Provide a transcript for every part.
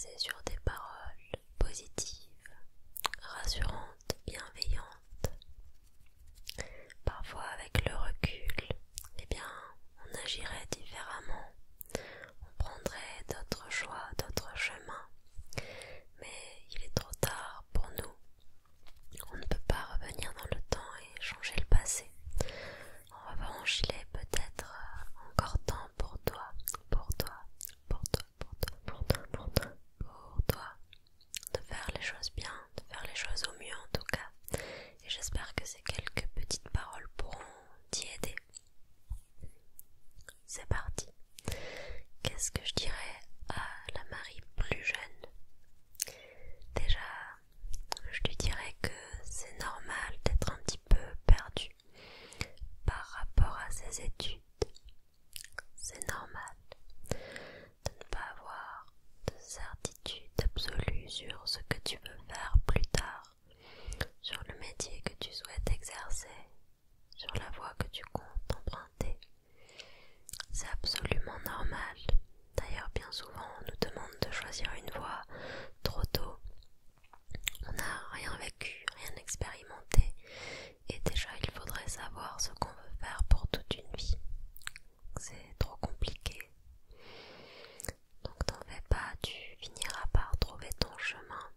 basé sur des paroles positives, rassurantes, bienveillantes. Parfois avec le recul, eh bien, on agirait différemment, on prendrait d'autres choix, d'autres chemins, mais il est trop tard pour nous. On ne peut pas revenir dans le temps et changer le passé. En revanche, il est peut-être encore temps pour toi, pour toi, pour toi, pour toi, pour toi, pour toi, pour toi, de faire les choses bien, de faire les choses au mieux en tout cas. Et j'espère que ces quelques petites paroles pourront t'y aider. C'est parti. Qu'est-ce que je dirais à la Marie plus jeune? Déjà, je lui dirais que c'est normal d'être un petit peu perdu par rapport à ses études. C'est normal de ne pas avoir de certitude absolue sur ce que tu veux faire plus tard, sur le métier que tu souhaites exercer, sur la voie que tu comptes emprunter. C'est absolument normal. D'ailleurs, bien souvent, on nous demande de choisir une voie trop tôt. On n'a rien vécu, rien expérimenté, et déjà il faudrait savoir ce qu'on veut faire pour toute une vie. C'est trop compliqué. Donc t'en fais pas, tu finiras par trouver ton chemin.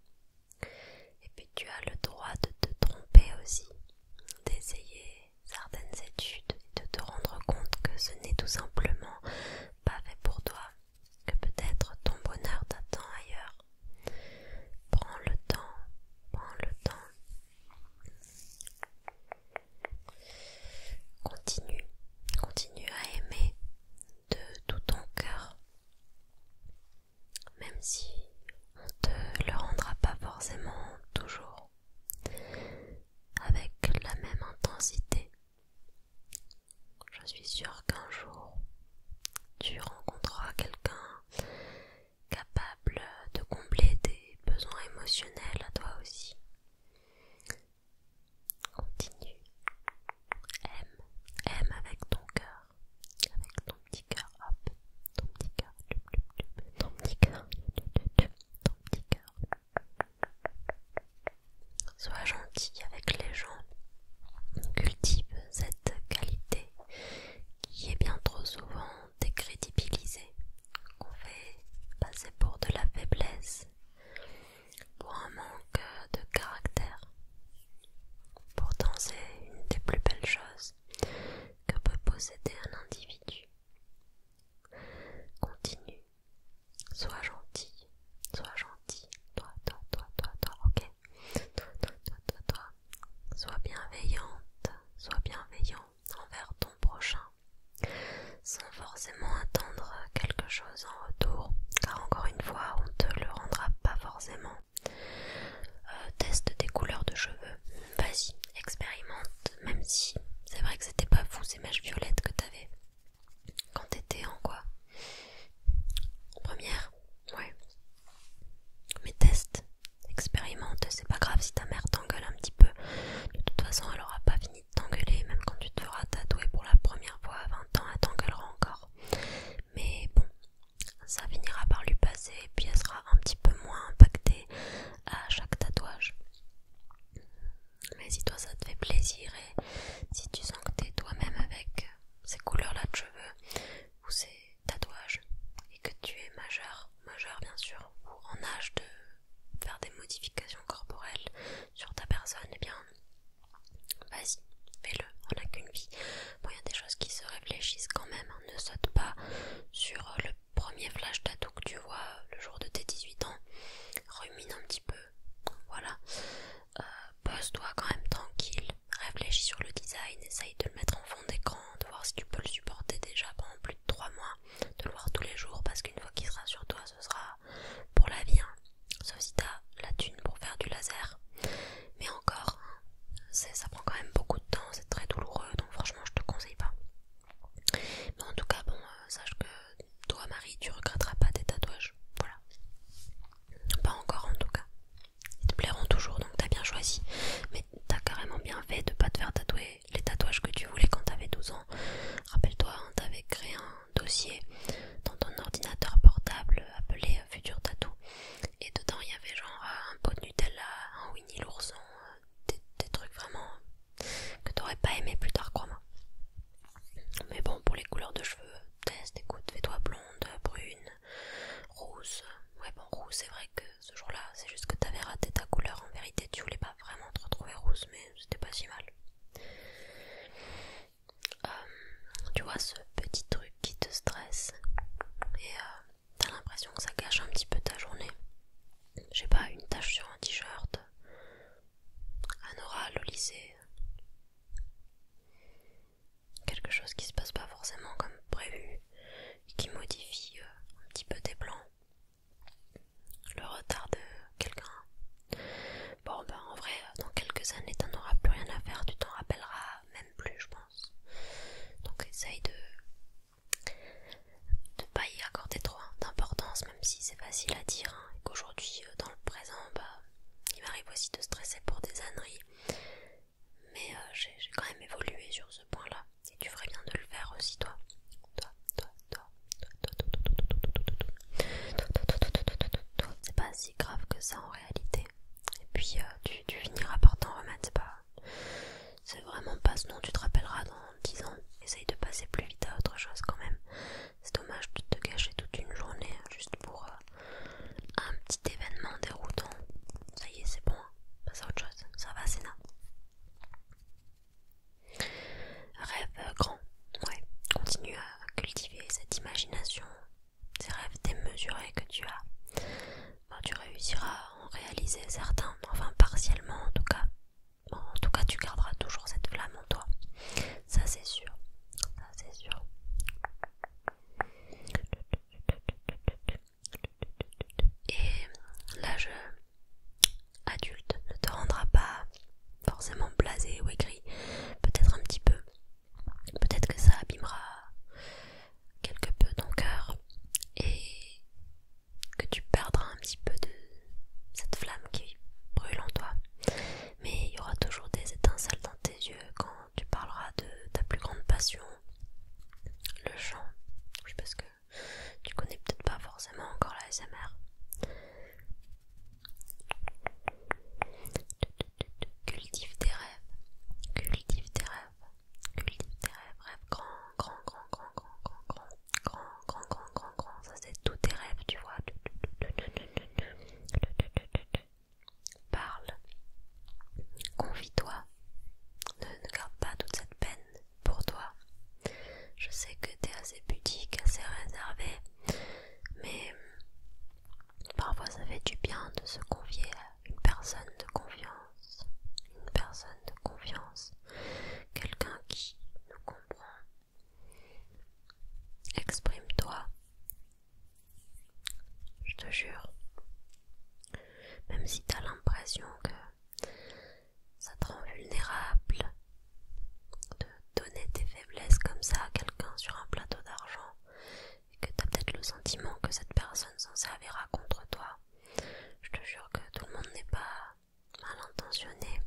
Et puis tu as le droit de te tromper aussi, d'essayer certaines études et de te rendre compte que ce n'est tout simplement pas fait pour toi, que peut-être ton bonheur t'attend ailleurs. Prends le temps, prends le temps. Continue, continue à aimer de tout ton cœur, même si on te le rendra pas forcément toujours avec la même intensité. Je suis sûre qu'un jour tu rencontreras quelqu'un capable de combler tes besoins émotionnels à toi aussi. Continue, aime avec ton cœur, avec ton petit cœur, hop, ton petit cœur, ton petit cœur, démesurés que tu as, ben, tu réussiras à en réaliser certains, enfin partiellement en tout cas. Bon, en tout cas, tu garderas toujours cette flamme en toi. Ça c'est sûr. Ça c'est sûr. Et l'âge adulte ne te rendra pas forcément blasé ou aigri. Peut-être un petit peu. Peut-être que ça abîmera quelque peu ton cœur et que tu perdras un petit peu de cette flamme qui brûle en toi. Mais il y aura toujours des étincelles dans tes yeux quand tu parleras de ta plus grande passion, le chant. Oui, parce que tu connais peut-être pas forcément encore la ASMR. Cultive tes rêves, cultive tes rêves, cultive tes rêves, rêve grand, grand, grand, grand, grand, grand, grand, grand, grand, grand, grand, grand, ça c'est tous tes rêves, tu vois. Parle, confie-toi, ne garde pas toute cette peine pour toi. Je sais que t'es assez pudique, assez réservé, mais parfois ça fait du bien de se confier à une personne de confiance. Une personne de confiance. Quelqu'un qui nous comprend. Exprime-toi. Je te jure. Même si t'as l'impression que ça te rend vulnérable de donner tes faiblesses comme ça à quelqu'un sur un plateau d'argent et que t'as peut-être le sentiment que cette personne s'en servira contre toi, je te jure que tout le monde n'est pas mal intentionné.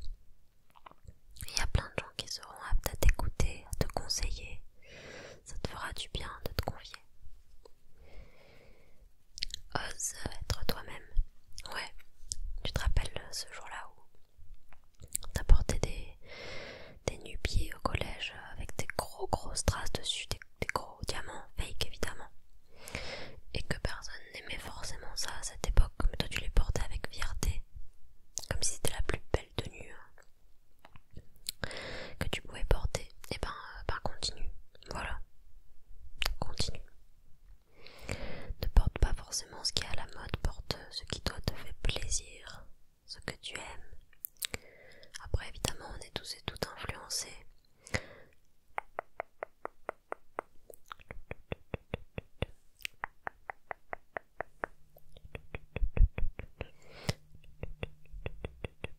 Il y a plein de gens qui seront aptes à t'écouter, à te conseiller. Ça te fera du bien de te confier. Ose être toi-même. Ouais, tu te rappelles ce jour-là où t'as porté des nu-pieds au collège avec des gros strass dessus, des gros diamants fake évidemment, et que personne n'aimait forcément ça à cette époque, mais toi tu les portais avec fierté, comme si c'était la plus belle tenue que tu pouvais porter. Et ben continue, voilà, continue. Ne porte pas forcément ce qui est à la mode, porte ce qui toi te fait plaisir, ce que tu aimes. Après évidemment on est tous et toutes influencés.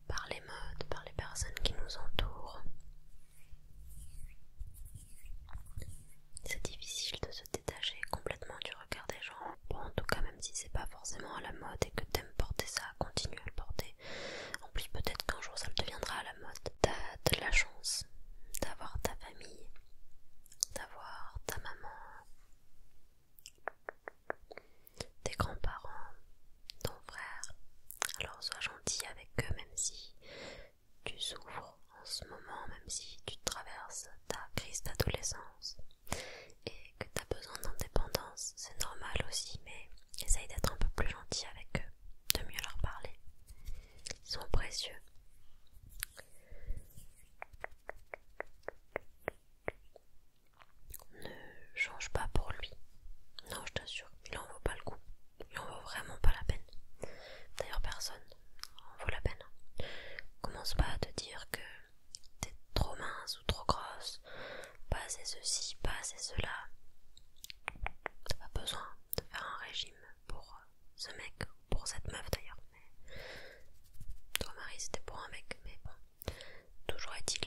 Par les modes, par les personnes qui nous entourent. C'est difficile de se détacher complètement du regard des gens. Bon, en tout cas, même si c'est pas forcément à la mode et que t'aimes porter ça, continue à le porter. En plus, peut-être qu'un jour ça le deviendra à la mode. T'as de la chance d'avoir ta famille, d'avoir ta maman, tes grands-parents, ton frère. Alors sois gentil avec eux, même si tu souffres en ce moment, même si tu traverses ta crise d'adolescence et que tu as besoin d'indépendance, c'est normal aussi, mais essaye d'être un peu plus gentil avec eux, de mieux leur parler. Ils sont précieux. Ne change pas pour lui. Non, je t'assure, il en vaut pas le coup. Il en vaut vraiment pas la peine. D'ailleurs, personne en vaut la peine. Commence pas à te dire que t'es trop mince ou trop grosse, pas assez ceci, pas assez cela. T'as pas besoin de faire un régime pour ce mec ou pour cette meuf d'ailleurs. Mais toi Marie c'était pour un mec, mais bon, toujours est-il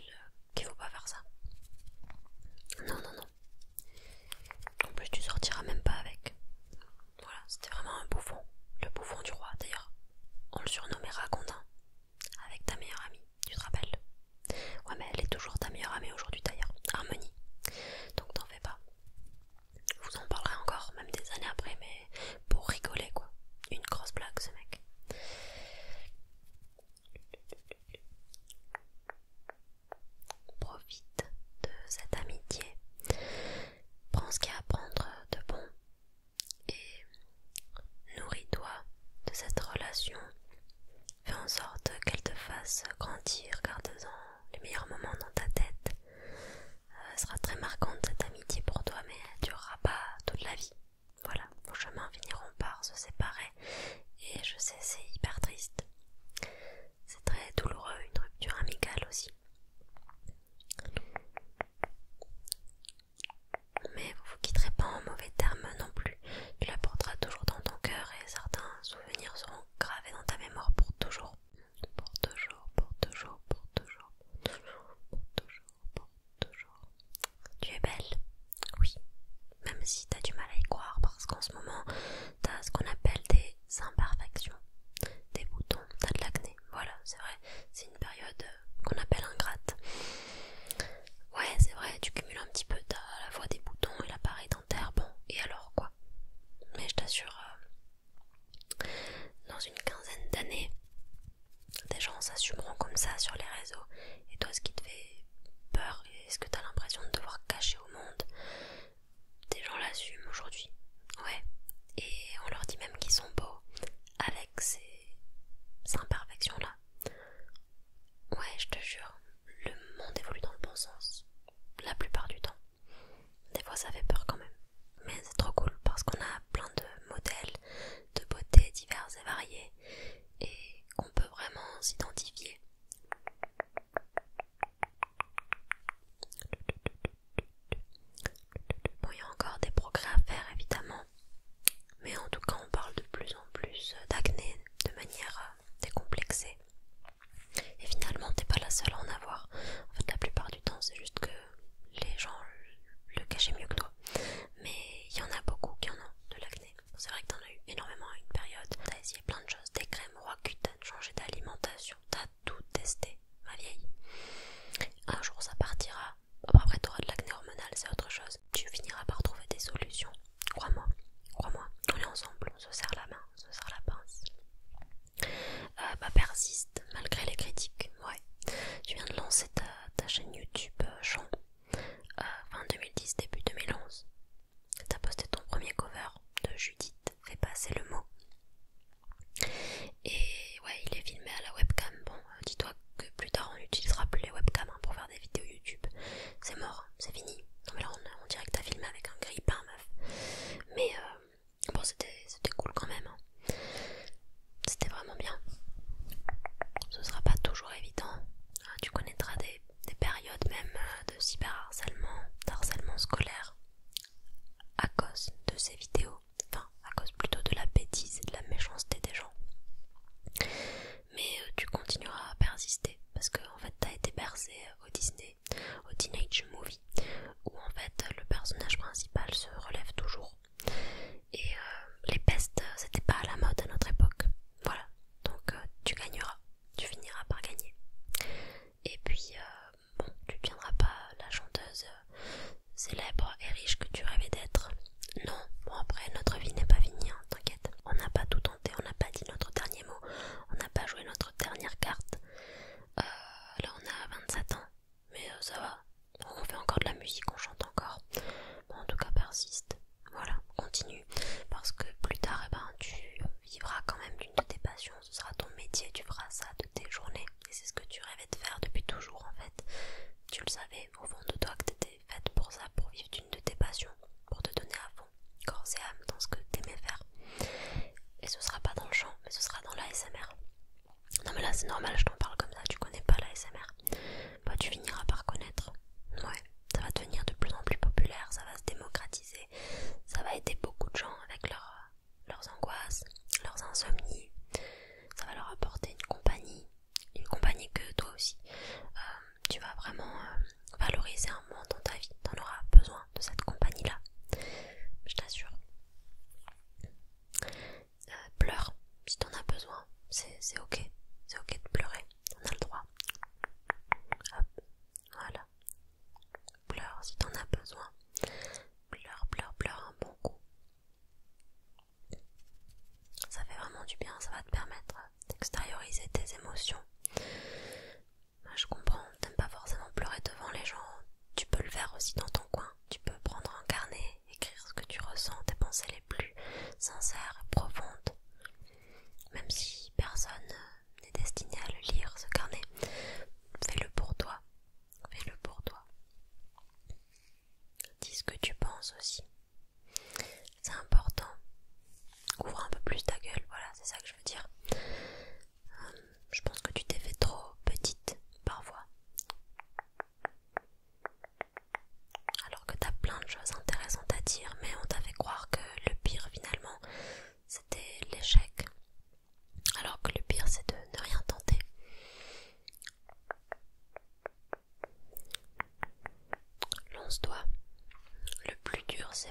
qu'il faut pas faire ça. Non. En plus tu sortiras même pas avec. Voilà, c'était vraiment un bouffon. Le bouffon du roi d'ailleurs. On le surnommait Ragondin. Avec ta meilleure amie, tu te rappelles? Ouais mais elle est toujours ta meilleure amie aujourd'hui d'ailleurs, Harmonie. Donc t'en fais pas. Vous en parlerez encore, même des années après, mais pour rigoler quoi. Une grosse blague ce mec. Profite de cette amitié. Prends ce qu'il y a à prendre de bon qu'en ce moment t'as ce qu'on appelle des imperfections, des boutons, t'as de l'acné. Voilà, c'est vrai, c'est une période qu'on appelle ingrate. Ouais, c'est vrai, tu cumules un petit peu, t'as à la fois des boutons et l'appareil dentaire, bon, et alors quoi. Mais je t'assure, dans une quinzaine d'années, des gens s'assumeront comme ça sur les réseaux. Et toi, ce qui te fait peur et ce que t'as l'impression de devoir cacher au monde, des gens l'assument aujourd'hui. Ouais. Et on leur dit même qu'ils sont beaux avec ces imperfections-là. Ouais, je te jure, le monde évolue dans le bon sens. La plupart du temps. Des fois, ça fait peur quand même. Mais c'est trop cool parce qu'on a plein de modèles de beauté divers et variés et qu'on peut vraiment s'identifier. Bon, il y a encore des progrès à faire évidemment, mais en tout cas on parle de plus en plus d'acné de manière décomplexée. Et finalement t'es pas la seule à en avoir. En fait la plupart du temps c'est juste que les gens le cachaient mieux que toi. Mais il y en a beaucoup qui en ont de l'acné. C'est vrai que t'en as eu énormément à une période. T'as essayé plein de choses, des crèmes, Roaccutane, changé d'alimentation, t'as tout testé, ma vieille. Un jour ça partira. Après t'auras de l'acné hormonal, c'est autre chose. Tu finiras par trouver des solutions. Crois-moi, crois-moi, on est ensemble, on se serre la main, on se serre la pince. Persiste malgré les critiques, ouais. Tu viens de lancer ta chaîne YouTube chant fin 2010, début 2011. T'as posté ton premier cover de Judith, fais passer le mot. Et ouais, il est filmé à la webcam. Bon, dis-toi que plus tard on n'utilisera plus les webcams pour faire des vidéos YouTube. C'est mort, c'est fini. Non mais là on dirait que t'as filmé avec un grille-pain, meuf. Mais bon, c'était cool quand même. C'était vraiment bien. Ce sera pas toujours évident. Tu connaîtras des périodes même de cyberharcèlement, d'harcèlement scolaire à cause de ces vidéos. Enfin, à cause plutôt de la bêtise et de la méchanceté des gens. Mais tu continueras à persister parce que en fait t'as été bercé au Disney, au Teenage Movie, où en fait le personnage principal se relève toujours. Et les pestes, c'était pas à la mode à notre époque. Voilà, donc tu gagneras, tu finiras par gagner. Et puis bon, tu deviendras pas la chanteuse célèbre et riche que tu rêvais d'être. Non, bon après notre vie n'est pas finie, hein, t'inquiète. On n'a pas tout tenté, on n'a pas dit notre dernier mot, on n'a pas joué notre dernière carte. Là on a 27 ans, mais ça va, on fait encore de la musique, on chante encore. Bon, en tout cas persiste, voilà, continue, parce que plus tard tu vivras quand même d'une de tes passions, ce sera ton métier, tu feras ça de tes journées, et c'est ce que tu rêvais de faire depuis toujours en fait. Tu le savais au fond de toi que t'étais faite pour ça, pour vivre d'une de tes passions, pour te donner à fond, corps et âme dans ce que t'aimais faire. Et ce sera pas dans le chant, mais ce sera dans l'ASMR. Non mais là c'est normal, je t'en parle comme ça, tu connais pas l'ASMR. Bah tu finiras par connaître. Ouais, ça va devenir de plus en plus populaire, ça va se démocratiser, ça va aider beaucoup de gens avec leurs angoisses, leurs insomnies. Ça va leur apporter une compagnie que toi aussi tu vas vraiment valoriser un moment dans ta vie. T'en auras besoin de cette compagnie-là, je t'assure. Pleure si t'en as besoin, c'est ok de pleurer, on a le droit. Hop, voilà. Pleure si t'en as besoin. Pleure un bon coup. Ça fait vraiment du bien, ça va te permettre d'extérioriser tes émotions. Moi, je comprends, t'aimes pas forcément pleurer devant les gens. Tu peux le faire aussi dans ton coin. Tu peux prendre un carnet, écrire ce que tu ressens, tes pensées les plus sincères et profondes. Même si personne n'est destiné à le lire, ce carnet, fais-le pour toi. Fais-le pour toi. Dis ce que tu penses aussi. C'est important. Ouvre un peu plus ta gueule, voilà, c'est ça que je veux dire. Je pense que tu t'es fait trop petite parfois. Alors que t'as plein de choses intéressantes à dire, mais on t'a fait croire que le pire finalement c'était l'échec. Alors que le pire c'est de ne rien tenter. Lance-toi. Le plus dur c'est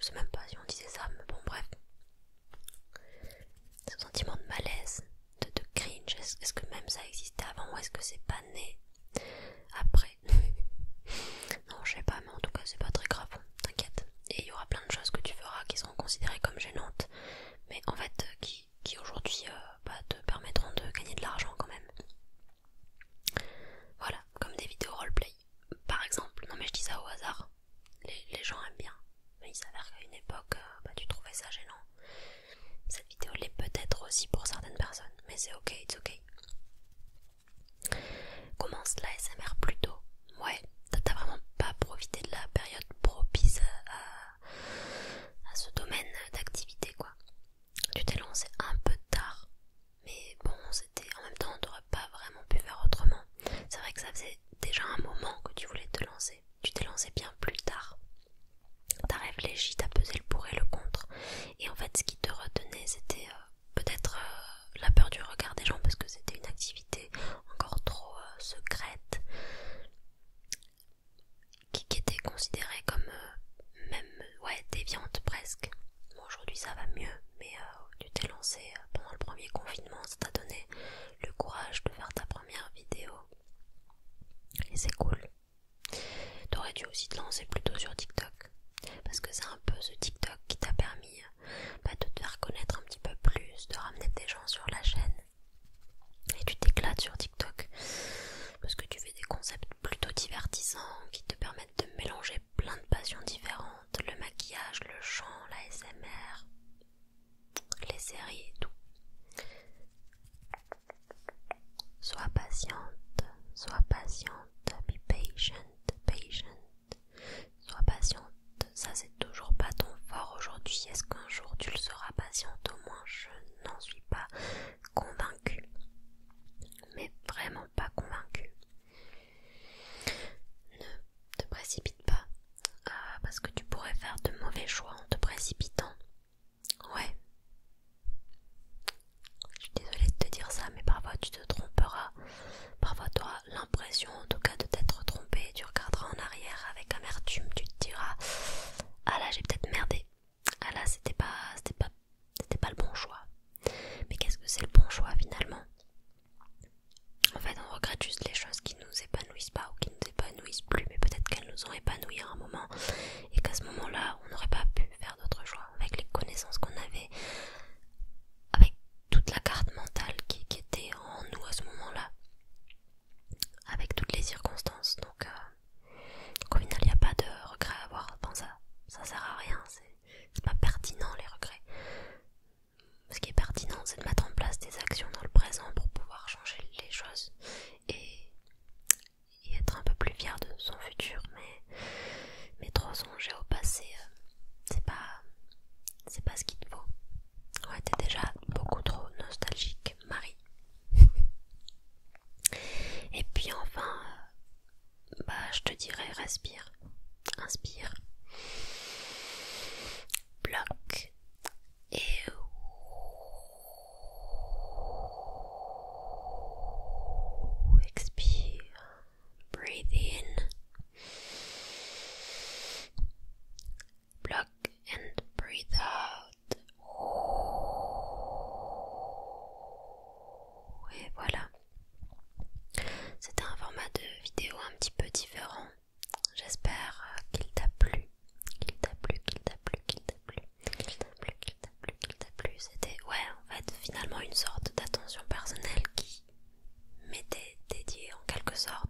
sais même pas si on disait ça, mais bon bref. Ce sentiment de malaise, de cringe, est-ce que même ça existait avant ou est-ce que c'est pas né après? Non, je sais pas, mais en tout cas c'est pas très grave, t'inquiète. Et il y aura plein de choses que tu feras qui seront considérées comme gênantes, mais en fait qui aujourd'hui te permettront de gagner de l'argent quand même. Voilà, comme des vidéos roleplay par exemple. Non mais je dis ça au hasard, les gens aiment bien, mais il s'avère qu'à une époque tu trouvais ça gênant. Cette vidéo l'est peut-être aussi pour certaines personnes, mais c'est ok, it's ok. Commence l'ASMR plus tôt. Ouais, t'as vraiment pas profité de la période propice à ce domaine d'activité quoi. Tu t'es lancé un peu tard, mais bon, c'était en même temps, on n'aurait pas vraiment pu faire autrement. C'est vrai que ça faisait déjà un moment que tu voulais te lancer. Tu t'es lancé bien plus tard. T'as réfléchi, t'as pesé le pour et le contre. Et en fait, ce qui te retenait, c'était peut-être la peur du regard des gens, parce que c'était une activité encore trop secrète, qui était considérée comme même déviante presque. Bon, aujourd'hui ça va mieux, mais tu t'es lancé pendant le premier confinement, ça t'a donné le courage de faire ta première vidéo. Et c'est cool. T'aurais dû aussi te lancer plutôt sur TikTok, parce que c'est un peu ce TikTok qui t'a permis de te faire connaître un petit peu plus, de ramener des gens sur la chaîne. Et tu t'éclates sur TikTok, parce que tu fais des concepts plutôt divertissants qui te permettent de mélanger plein de passions différentes, le maquillage, le chant, la ASMR, les séries et tout. Sois patiente, be patient. Sois patiente, ça c'est toujours pas ton fort aujourd'hui. Est-ce qu'un jour tu le seras patiente? Au moins je n'en suis pas convaincue, mais vraiment pas convaincue. Ne te précipite pas, parce que tu pourrais faire de mauvais choix en te précipitant. Ouais, je suis désolée de te dire ça, mais parfois tu te tromperas. Parfois tu auras l'impression en tout cas de t'être trompé. Tu regarderas en arrière avec amertume, tu te diras ah là j'ai peut-être merdé, ah là c'était pas le bon choix. Mais qu'est-ce que c'est le bon choix finalement? En fait on regrette juste les choses qui nous épanouissent pas ou qui nous épanouissent plus, mais peut-être qu'elles nous ont épanouis à un moment et qu'à ce moment-là on n'aurait pas pu faire d'autres choix avec les connaissances qu'on avait, avec toute la carte mentale qui était en nous à ce moment-là, avec toutes les circonstances. Donc au final il n'y a pas de regret à avoir. Enfin, ça sert à rien, c'est pas pertinent les regrets. Ce qui est pertinent c'est de mettre en place des actions dans le présent pour pouvoir changer les choses et être un peu plus fier de son futur, mais trop songer au passé, c'est pas ce qu'il te faut. Ouais, t'es déjà beaucoup trop nostalgique, Marie. Et puis enfin, je te dirais respire, inspire, bloque et expire. Breathe in, block and breathe out. Et voilà. C'était un format de vidéo un petit peu différent. J'espère qu'il t'a plu. C'était en fait finalement une sorte d'attention personnelle qui m'était dédiée en quelque sorte.